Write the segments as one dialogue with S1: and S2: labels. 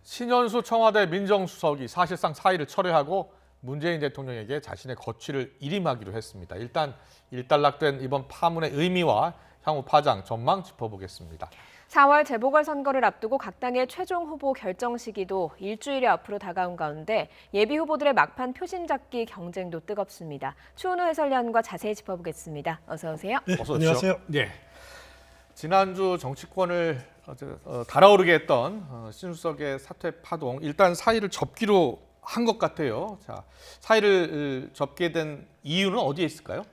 S1: 신현수 청와대 민정수석이 사실상 사의를 철회하고 문재인 대통령에게 자신의 거취를 일임하기로 했습니다. 일단 일단락된 이번 파문의 의미와 향후 파장, 전망 짚어보겠습니다.
S2: 4월 재보궐선거를 앞두고 각 당의 최종 후보 결정 시기도 일주일이 앞으로 다가온 가운데 예비 후보들의 막판 표심 잡기 경쟁도 뜨겁습니다. 추은호 해설위원과 자세히 짚어보겠습니다. 어서 오세요.
S3: 네,
S1: 어서
S3: 안녕하세요.
S1: 네. 지난주 정치권을 달아오르게 했던 신수석의 사퇴 파동, 일단 사의를 접기로 한 것 같아요. 자, 사의를 접게 된 이유는 어디에 있을까요?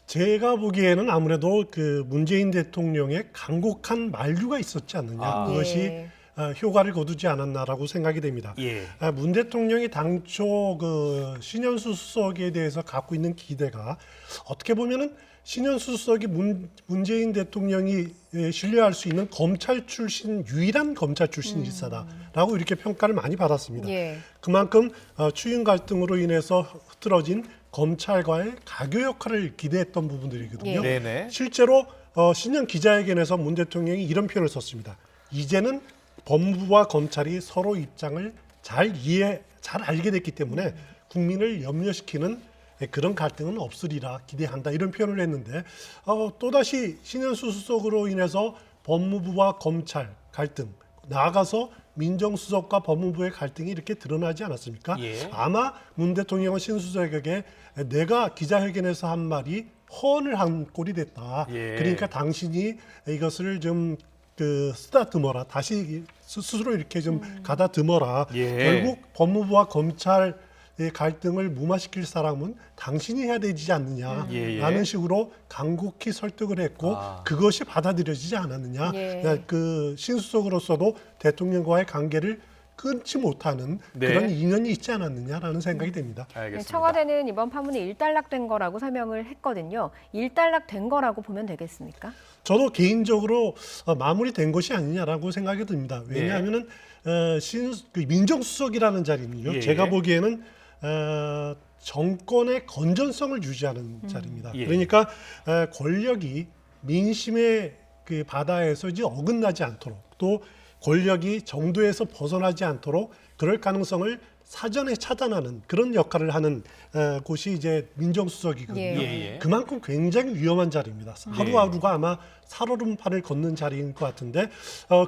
S3: 제가 보기에는 아무래도 그 문재인 대통령의 간곡한 만류가 있었지 않느냐. 그것이 효과를 거두지 않았나라고 생각이 됩니다.
S1: 예.
S3: 문 대통령이 당초 그 신현수 수석에 대해서 갖고 있는 기대가 어떻게 보면은 신현수 수석이 문재인 대통령이 신뢰할 수 있는 검찰 출신 유일한 검찰 출신 일사다라고 이렇게 평가를 많이 받았습니다.
S2: 예.
S3: 그만큼 추인 갈등으로 인해서 흐트러진 검찰과의 가교 역할을 기대했던 부분들이거든요.
S2: 예.
S1: 네네.
S3: 실제로 신년 기자회견에서 문 대통령이 이런 표현을 썼습니다. 이제는 법무부와 검찰이 서로 입장을 잘 알게 됐기 때문에 국민을 염려시키는 그런 갈등은 없으리라 기대한다, 이런 표현을 했는데 또다시 신현수 수석으로 인해서 법무부와 검찰 갈등, 나아가서 민정수석과 법무부의 갈등이 이렇게 드러나지 않았습니까?
S1: 예.
S3: 아마 문 대통령은 신수석에게 내가 기자회견에서 한 말이 허언을 한 꼴이 됐다.
S1: 예.
S3: 그러니까 당신이 이것을 좀 쓰다듬어라. 다시 스스로 이렇게 좀 가다듬어라.
S1: 예.
S3: 결국 법무부와 검찰의 갈등을 무마시킬 사람은 당신이 해야 되지 않느냐라는 식으로 간곡히 설득을 했고 그것이 받아들여지지 않았느냐.
S2: 예.
S3: 그 신수석으로서도 대통령과의 관계를 끊지 못하는
S1: 네.
S3: 그런 인연이 있지 않았느냐라는 생각이 됩니다.
S1: 알겠습니다.
S2: 청와대는 이번 파문이 일단락된 거라고 설명을 했거든요. 일단락된 거라고 보면 되겠습니까?
S3: 저도 개인적으로 마무리된 것이 아니냐라고 생각이 듭니다. 왜냐하면은 그 민정수석이라는 자리는요.
S1: 예.
S3: 제가 보기에는 정권의 건전성을 유지하는 자리입니다.
S1: 예.
S3: 그러니까 권력이 민심의 그 바다에서 이제 어긋나지 않도록, 또 권력이 정도에서 벗어나지 않도록 그럴 가능성을 사전에 차단하는 그런 역할을 하는 곳이 이제 민정수석이거든요.
S1: 예.
S3: 그만큼 굉장히 위험한 자리입니다. 하루하루가 아마 살얼음판을 걷는 자리인 것 같은데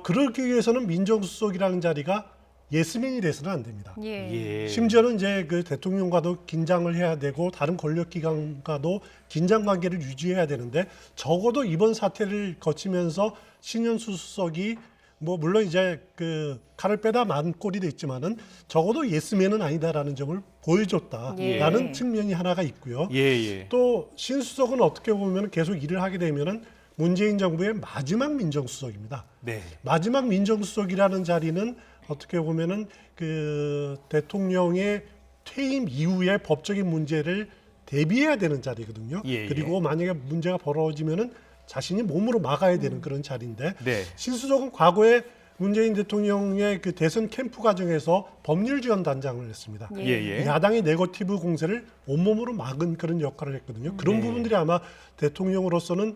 S3: 그러기 위해서는 민정수석이라는 자리가 예스맨이 돼서는 안 됩니다.
S2: 예.
S1: 예.
S3: 심지어는 이제 그 대통령과도 긴장을 해야 되고 다른 권력기관과도 긴장 관계를 유지해야 되는데 적어도 이번 사태를 거치면서 신현수 수석이 뭐 물론 이제 그 칼을 빼다 만 꼴이 됐지만은 적어도 예스맨은 아니다라는 점을 보여줬다라는
S2: 예.
S3: 측면이 하나가 있고요.
S1: 예.
S3: 또 신수석은 어떻게 보면 계속 일을 하게 되면은 문재인 정부의 마지막 민정수석입니다.
S1: 네.
S3: 마지막 민정수석이라는 자리는 어떻게 보면은 그 대통령의 퇴임 이후의 법적인 문제를 대비해야 되는 자리거든요.
S1: 예.
S3: 그리고 만약에 문제가 벌어지면은 자신이 몸으로 막아야 되는 그런 자리인데
S1: 네.
S3: 신수석은 과거에 문재인 대통령의 그 대선 캠프 과정에서 법률지원단장을 했습니다.
S1: 예.
S3: 야당의 네거티브 공세를 온몸으로 막은 그런 역할을 했거든요. 그런 부분들이 아마 대통령으로서는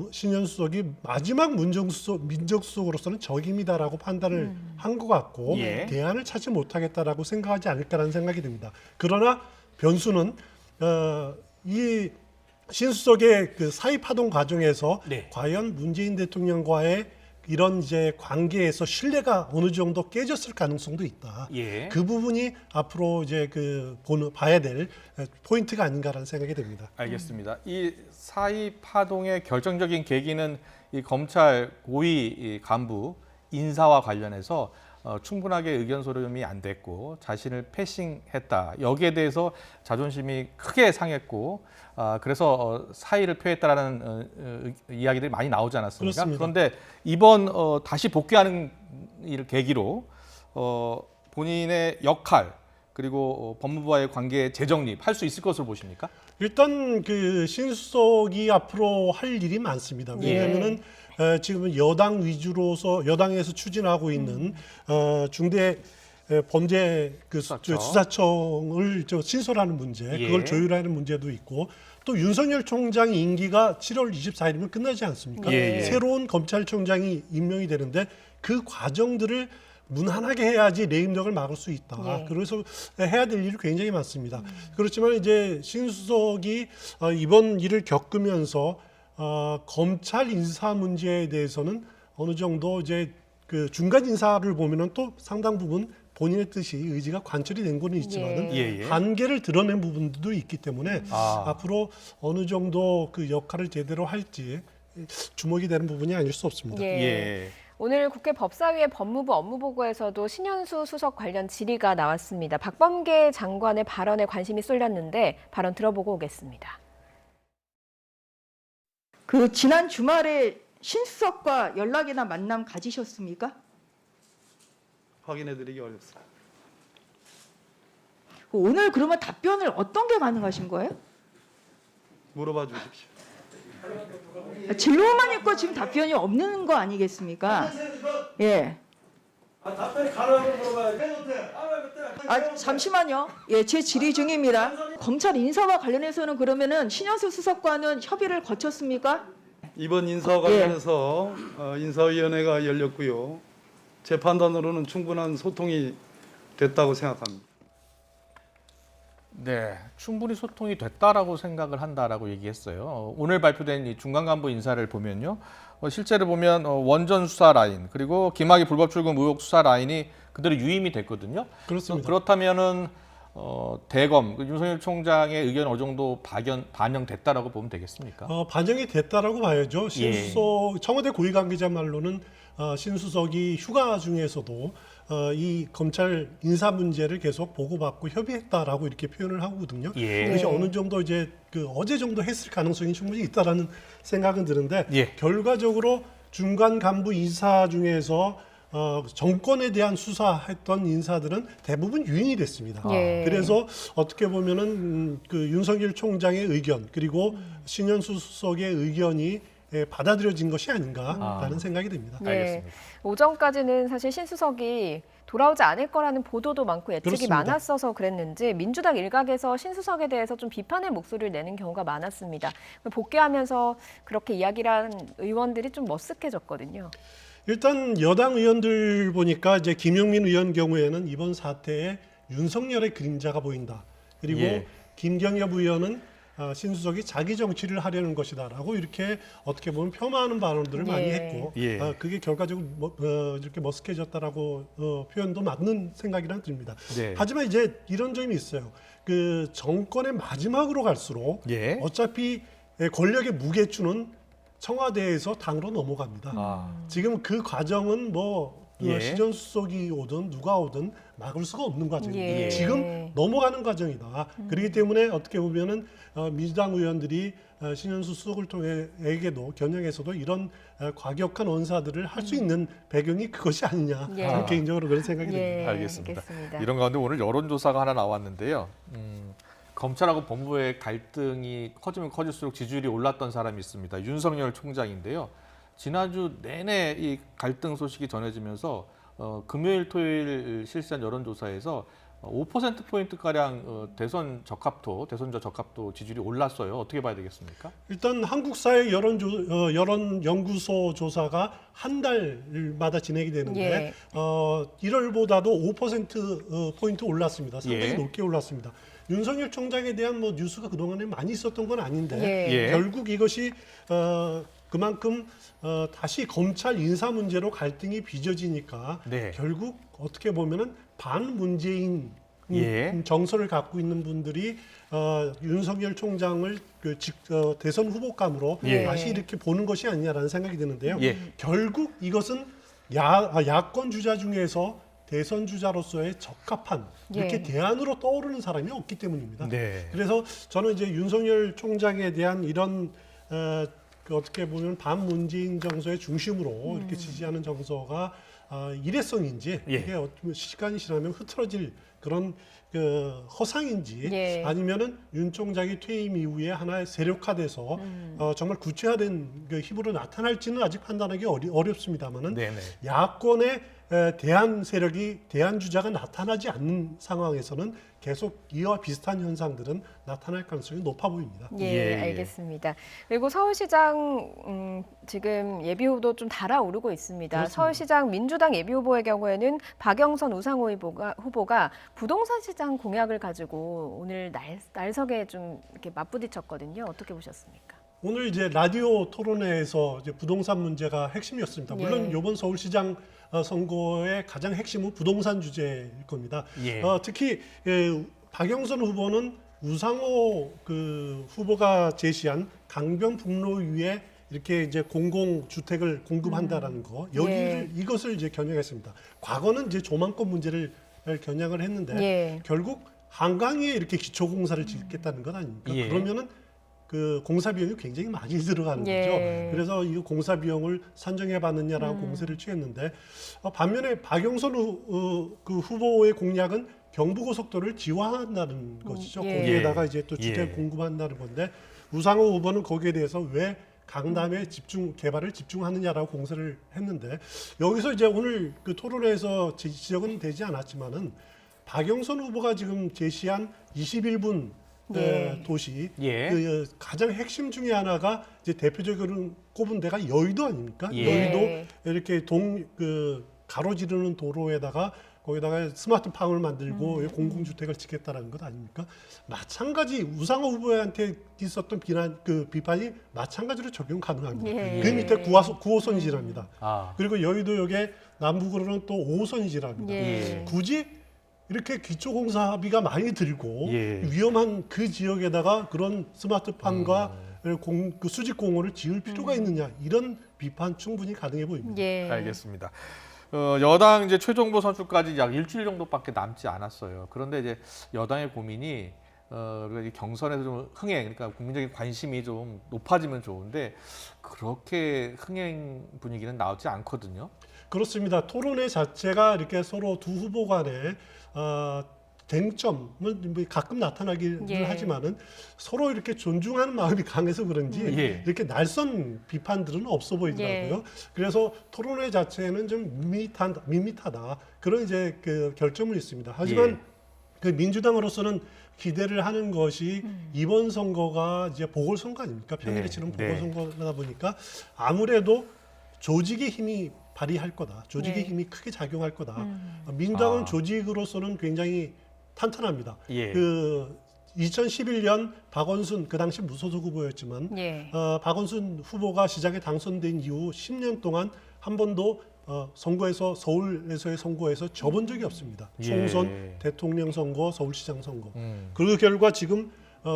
S3: 신현수 수석이 마지막 민정수석으로서는 적임이다라고 판단을 한 것 같고
S1: 예.
S3: 대안을 찾지 못하겠다라고 생각하지 않을까라는 생각이 듭니다. 그러나 변수는 이 신수석의 그 사의 파동 과정에서
S1: 네.
S3: 과연 문재인 대통령과의 이런 이제 관계에서 신뢰가 어느 정도 깨졌을 가능성도 있다.
S1: 예.
S3: 그 부분이 앞으로 이제 봐야 될 포인트가 아닌가라는 생각이 듭니다.
S1: 알겠습니다. 이 사의 파동의 결정적인 계기는 이 검찰 고위 이 간부 인사와 관련해서 충분하게 의견 수렴이 안 됐고 자신을 패싱했다. 여기에 대해서 자존심이 크게 상했고 그래서 사의를 표했다라는 이야기들이 많이 나오지 않았습니까?
S3: 그렇습니다.
S1: 그런데 이번 다시 복귀하는 일을 계기로 본인의 역할 그리고 법무부와의 관계 재정립 할 수 있을 것으로 보십니까?
S3: 일단 그 신수석이 앞으로 할 일이 많습니다. 왜냐하면은 지금 여당 위주로서 여당에서 추진하고 있는 중대 범죄 수사청을 신설하는 문제, 그걸 조율하는 문제도 있고 또 윤석열 총장 임기가 7월 24일이면 끝나지 않습니까?
S1: 예.
S3: 새로운 검찰총장이 임명이 되는데 그 과정들을 무난하게 해야지 레임덕을 막을 수 있다.
S2: 예.
S3: 그래서 해야 될 일이 굉장히 많습니다. 그렇지만 이제 신수석이 이번 일을 겪으면서 검찰 인사 문제에 대해서는 어느 정도 이제 그 중간 인사를 보면은 또 상당 부분 본인의 뜻이 의지가 관철이 된 거는 있지만은
S1: 예, 예.
S3: 한계를 드러낸 부분도 있기 때문에
S1: 아.
S3: 앞으로 어느 정도 그 역할을 제대로 할지 주목이 되는 부분이 아닐 수 없습니다.
S2: 예.
S1: 예.
S2: 오늘 국회 법사위의 법무부 업무보고에서도 신현수 수석 관련 질의가 나왔습니다. 박범계 장관의 발언에 관심이 쏠렸는데 발언 들어보고 오겠습니다.
S4: 그 지난 주말에 신수석과 연락이나 만남 가지셨습니까?
S5: 확인해드리기 어렵습니다.
S4: 오늘 그러면 답변을 어떤 게 가능하신 거예요?
S5: 물어봐 주십시오.
S4: 진로만 있고 지금 답변이 없는 거 아니겠습니까? 예.
S5: 답변이 가능하면 물어봐야지.
S4: 잠시만요. 예, 제 질의 중입니다. 검찰 인사와 관련해서는 그러면은 신현수 수석과는 협의를 거쳤습니까?
S5: 이번 인사 관련해서 인사위원회가 열렸고요. 제 판단으로는 충분한 소통이 됐다고 생각합니다.
S1: 네, 충분히 소통이 됐다라고 생각을 한다라고 얘기했어요. 오늘 발표된 이 중간 간부 인사를 보면요, 실제로 보면 원전 수사 라인 그리고 김학의 불법 출금 의혹 수사 라인이 그대로 유임이 됐거든요.
S3: 그렇습니다.
S1: 그렇다면은 대검 윤석열 총장의 의견 어느 정도 반영됐다라고 보면 되겠습니까?
S3: 반영이 됐다라고 봐야죠. 신수석 청와대 고위 관계자 말로는 신수석이 휴가 중에서도 이 검찰 인사 문제를 계속 보고받고 협의했다라고 이렇게 표현을 하거든요.
S1: 예.
S3: 그것이 어느 정도 이제 그 어제 정도 했을 가능성이 충분히 있다라는 생각은 드는데
S1: 예.
S3: 결과적으로 중간 간부 인사 중에서 정권에 대한 수사했던 인사들은 대부분 유인이 됐습니다.
S2: 예.
S3: 그래서 어떻게 보면은 그 윤석열 총장의 의견 그리고 신현수 수석의 의견이 받아들여진 것이 아닌가라는 생각이 듭니다.
S2: 네.
S1: 알겠습니다.
S2: 오전까지는 사실 신수석이 돌아오지 않을 거라는 보도도 많고 예측이
S3: 그렇습니다.
S2: 많았어서 그랬는지 민주당 일각에서 신수석에 대해서 좀 비판의 목소리를 내는 경우가 많았습니다. 복귀하면서 그렇게 이야기를 한 의원들이 좀 머쓱해졌거든요.
S3: 일단 여당 의원들 보니까 이제 김용민 의원 경우에는 이번 사태에 윤석열의 그림자가 보인다. 그리고
S1: 예.
S3: 김경엽 의원은 신수석이 자기 정치를 하려는 것이다라고 이렇게 어떻게 보면 폄하하는 발언들을 많이
S2: 예.
S3: 했고
S1: 예.
S3: 그게 결과적으로 이렇게 머쓱해졌다라고 표현도 맞는 생각이란 듭니다.
S1: 네.
S3: 하지만 이제 이런 점이 있어요. 그 정권의 마지막으로 갈수록
S1: 예.
S3: 어차피 권력의 무게추는 청와대에서 당으로 넘어갑니다.
S1: 아.
S3: 지금 그 과정은 뭐
S1: 예.
S3: 신현수석이 오든 누가 오든 막을 수가 없는 과정입니다.
S2: 예.
S3: 지금 넘어가는 과정이다. 그렇기 때문에 어떻게 보면은 민주당 의원들이 신현수 수석을 통해에게도 겨냥해서도 이런 과격한 언사들을 할 수 있는 배경이 그것이 아니냐.
S2: 예.
S3: 저는 개인적으로 그런 생각이 듭니다.
S2: 예,
S1: 알겠습니다.
S2: 알겠습니다.
S1: 이런 가운데 오늘 여론조사가 하나 나왔는데요. 검찰하고 법무부의 갈등이 커지면 커질수록 지지율이 올랐던 사람이 있습니다. 윤석열 총장인데요. 지난주 내내 이 갈등 소식이 전해지면서 금요일, 토요일 실시한 여론조사에서 5%포인트가량 대선저 적합도 지지율이 올랐어요. 어떻게 봐야 되겠습니까?
S3: 일단 한국사회 여론 연구소 조사가 한 달마다 진행이 되는데
S2: 예.
S3: 1월보다도 5% 포인트 올랐습니다. 상당히
S1: 예.
S3: 높게 올랐습니다. 윤석열 총장에 대한 뭐 뉴스가 그동안에 많이 있었던 건 아닌데
S2: 예.
S3: 결국 이것이 그만큼 다시 검찰 인사 문제로 갈등이 빚어지니까
S1: 네.
S3: 결국 어떻게 보면은 반문재인
S1: 예.
S3: 정서를 갖고 있는 분들이 윤석열 총장을 대선 후보감으로
S2: 예.
S3: 다시 이렇게 보는 것이 아니냐라는 생각이 드는데요.
S1: 예.
S3: 결국 이것은 야권 주자 중에서 대선 주자로서의 적합한 이렇게
S2: 예.
S3: 대안으로 떠오르는 사람이 없기 때문입니다.
S1: 네.
S3: 그래서 저는 이제 윤석열 총장에 대한 이런 그 어떻게 보면 반문재인 정서의 중심으로 이렇게 지지하는 정서가 일회성인지
S1: 예.
S3: 이게 시간이 지나면 흐트러질 그런 그 허상인지
S2: 예.
S3: 아니면은 윤 총장이 퇴임 이후에 하나의 세력화돼서 정말 구체화된 그 힘으로 나타날지는 아직 판단하기 어렵습니다만은
S1: 네네.
S3: 야권의 대안 세력이 대안 주자가 나타나지 않는 상황에서는 계속 이와 비슷한 현상들은 나타날 가능성이 높아 보입니다.
S2: 예,
S1: 예, 예.
S2: 알겠습니다. 그리고 서울시장 지금 예비후보도 좀 달아오르고 있습니다.
S3: 그렇습니다.
S2: 서울시장 민주당 예비후보의 경우에는 박영선 우상호 후보가 부동산 시장 공약을 가지고 오늘 날석에 좀 이렇게 맞부딪혔거든요. 어떻게 보셨습니까?
S3: 오늘 이제 라디오 토론회에서 이제 부동산 문제가 핵심이었습니다. 물론
S2: 예.
S3: 이번 서울시장 선거의 가장 핵심은 부동산 주제일 겁니다.
S1: 예.
S3: 특히 박영선 후보는 우상호 그 후보가 제시한 강변북로 위에 이렇게 이제 공공 주택을 공급한다라는 거
S2: 예.
S3: 이것을 이제 겨냥했습니다. 과거는 이제 조망권 문제를 겨냥을 했는데
S2: 예.
S3: 결국 한강에 이렇게 기초공사를 짓겠다는 것 아닙니까?
S1: 예.
S3: 그러면은 그 공사 비용이 굉장히 많이 들어가는
S2: 예.
S3: 거죠. 그래서 이 공사 비용을 산정해 받느냐라고 공세를 취했는데 반면에 박영선 그 후보의 공약은 경부고속도로를 지화한다는 것이죠.
S2: 예.
S3: 거기에다가 이제 또 주택
S1: 예.
S3: 공급한다는 건데 우상호 후보는 거기에 대해서 왜 강남에 개발을 집중하느냐라고 공세를 했는데 여기서 이제 오늘 그 토론회에서 지적은 되지 않았지만은 박영선 후보가 지금 제시한 21분
S2: 네.
S3: 도시
S1: 예.
S3: 그 가장 핵심 중에 하나가 이제 대표적으로 꼽은 데가 여의도 아닙니까?
S1: 예.
S3: 여의도 이렇게 가로지르는 도로에다가 거기다가 스마트팜을 만들고 공공주택을 짓겠다라는 것 아닙니까? 마찬가지 우상호 후보한테 있었던 비판이 마찬가지로 적용 가능합니다.
S2: 예.
S3: 그 밑에 9호선이 지납니다.
S1: 아.
S3: 그리고 여의도역에 남북으로는 또 5호선이 지납니다.
S2: 예.
S3: 굳이 이렇게 기초공사비가 많이 들고
S1: 예.
S3: 위험한 그 지역에다가 그런 스마트팜과 그 수직공원을 지을 필요가 있느냐 이런 비판 충분히 가능해 보입니다.
S2: 예.
S1: 알겠습니다. 여당 이제 최종 후보 선출까지 약 일주일 정도밖에 남지 않았어요. 그런데 이제 여당의 고민이 이 경선에서 좀 흥행, 그러니까 국민적인 관심이 좀 높아지면 좋은데 그렇게 흥행 분위기는 나오지 않거든요.
S3: 그렇습니다. 토론회 자체가 이렇게 서로 두 후보 간에 쟁점은 가끔 나타나긴
S2: 예.
S3: 하지만은 서로 이렇게 존중하는 마음이 강해서 그런지
S1: 예.
S3: 이렇게 날선 비판들은 없어 보이더라고요.
S2: 예.
S3: 그래서 토론회 자체는 좀 밋밋하다 그런 이제 그 결점은 있습니다. 하지만
S1: 예.
S3: 그 민주당으로서는 기대를 하는 것이 이번 선거가 이제 보궐선거 아닙니까? 평일에
S1: 네.
S3: 치른
S1: 네.
S3: 보궐선거다 보니까 아무래도 조직의 힘이 발휘할 거다. 조직의
S2: 네.
S3: 힘이 크게 작용할 거다. 민주당은
S1: 아.
S3: 조직으로서는 굉장히 탄탄합니다.
S1: 예.
S3: 그 2011년 박원순 그 당시 무소속 후보였지만
S2: 예.
S3: 박원순 후보가 시장에 당선된 이후 10년 동안 한 번도 서울에서의 선거에서 져본 적이 없습니다.
S1: 예.
S3: 총선, 대통령 선거, 서울시장 선거.
S1: 음.
S3: 그 결과 지금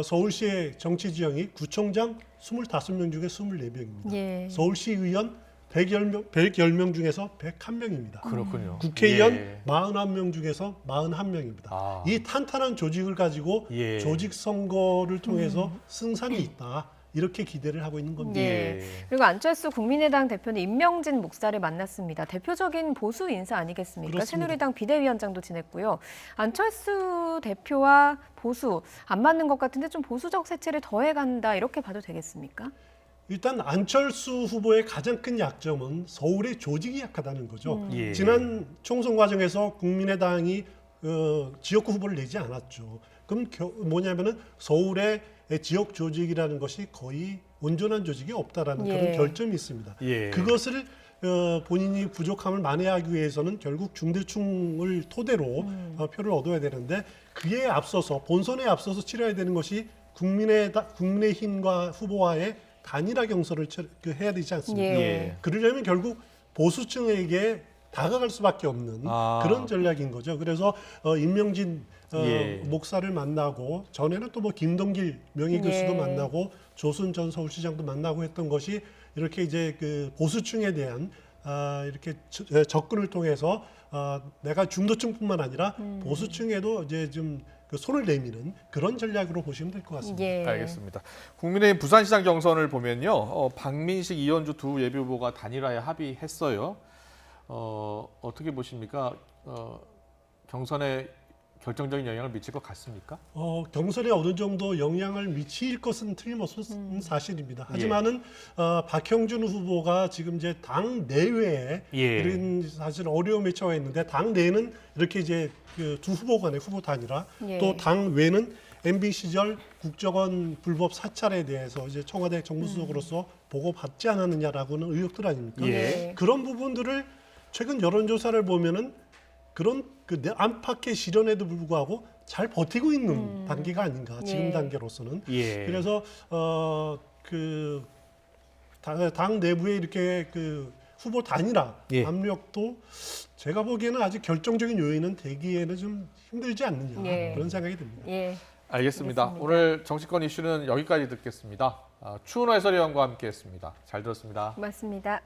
S3: 서울시의 정치 지형이 구청장 25명 중에 24명입니다.
S2: 예.
S3: 서울시 의원 110명 중에서 101명입니다.
S1: 그렇군요.
S3: 국회의원
S1: 예.
S3: 41명 중에서 41명입니다.
S1: 아.
S3: 이 탄탄한 조직을 가지고
S1: 예.
S3: 조직 선거를 통해서 승산이 있다. 이렇게 기대를 하고 있는 겁니다.
S2: 예.
S1: 예.
S2: 그리고 안철수 국민의당 대표는 임명진 목사를 만났습니다. 대표적인 보수 인사 아니겠습니까?
S3: 그렇습니다.
S2: 새누리당 비대위원장도 지냈고요. 안철수 대표와 보수 안 맞는 것 같은데 좀 보수적 색채를 더해간다 이렇게 봐도 되겠습니까?
S3: 일단 안철수 후보의 가장 큰 약점은 서울의 조직이 약하다는 거죠.
S1: 예.
S3: 지난 총선 과정에서 국민의당이 지역구 후보를 내지 않았죠. 그럼 뭐냐면은 서울의 지역 조직이라는 것이 거의 온전한 조직이 없다라는
S2: 예.
S3: 그런 결점이 있습니다.
S1: 예.
S3: 그것을 본인이 부족함을 만회하기 위해서는 결국 중대충을 토대로 표를 얻어야 되는데 그에 앞서서 본선에 앞서서 치러야 되는 것이 국민의힘과 후보와의 단일화 경선을 해야 되지 않습니까?
S2: 예.
S3: 그러려면 결국 보수층에게 다가갈 수밖에 없는
S1: 아.
S3: 그런 전략인 거죠. 그래서 임명진
S1: 예.
S3: 목사를 만나고 전에는 또 뭐 김동길 명예교수도
S2: 예.
S3: 만나고 조순 전 서울시장도 만나고 했던 것이 이렇게 이제 그 보수층에 대한 이렇게 접근을 통해서 내가 중도층뿐만 아니라 보수층에도 이제 좀 그 손을 내미는 그런 전략으로 보시면 될 것 같습니다.
S2: 예.
S1: 알겠습니다. 국민의힘 부산시장 경선을 보면요, 박민식, 이현주 두 예비 후보가 단일화에 합의했어요. 어떻게 보십니까? 경선에 결정적인 영향을 미칠 것 같습니까?
S3: 경선에 어느 정도 영향을 미칠 것은 틀림없는 사실입니다. 하지만은 박형준 후보가 지금 이제 당 내외에
S1: 예.
S3: 이런 사실 어려움에 처해 있는데 당 내는 이렇게 이제 그 두 후보 간의 후보 단일화
S2: 예.
S3: 또 당 외는 MB 시절 국정원 불법 사찰에 대해서 이제 청와대 정무수석으로서 보고받지 않았느냐라고는 의혹들 아닙니까?
S1: 예.
S3: 그런 부분들을 최근 여론조사를 보면은 그런 그 안팎의 시련에도 불구하고 잘 버티고 있는 단계가 아닌가 지금
S2: 예.
S3: 단계로서는.
S1: 예.
S3: 그래서 그 당 내부에 이렇게 그 후보 단일화
S1: 예.
S3: 압력도 제가 보기에는 아직 결정적인 요인은 되기에는 좀 힘들지 않느냐
S2: 예.
S3: 그런 생각이 듭니다.
S2: 예.
S1: 알겠습니다.
S2: 알겠습니다.
S1: 오늘 정치권 이슈는 여기까지 듣겠습니다. 추은호 해설위원과 함께했습니다. 잘 들었습니다.
S2: 고맙습니다.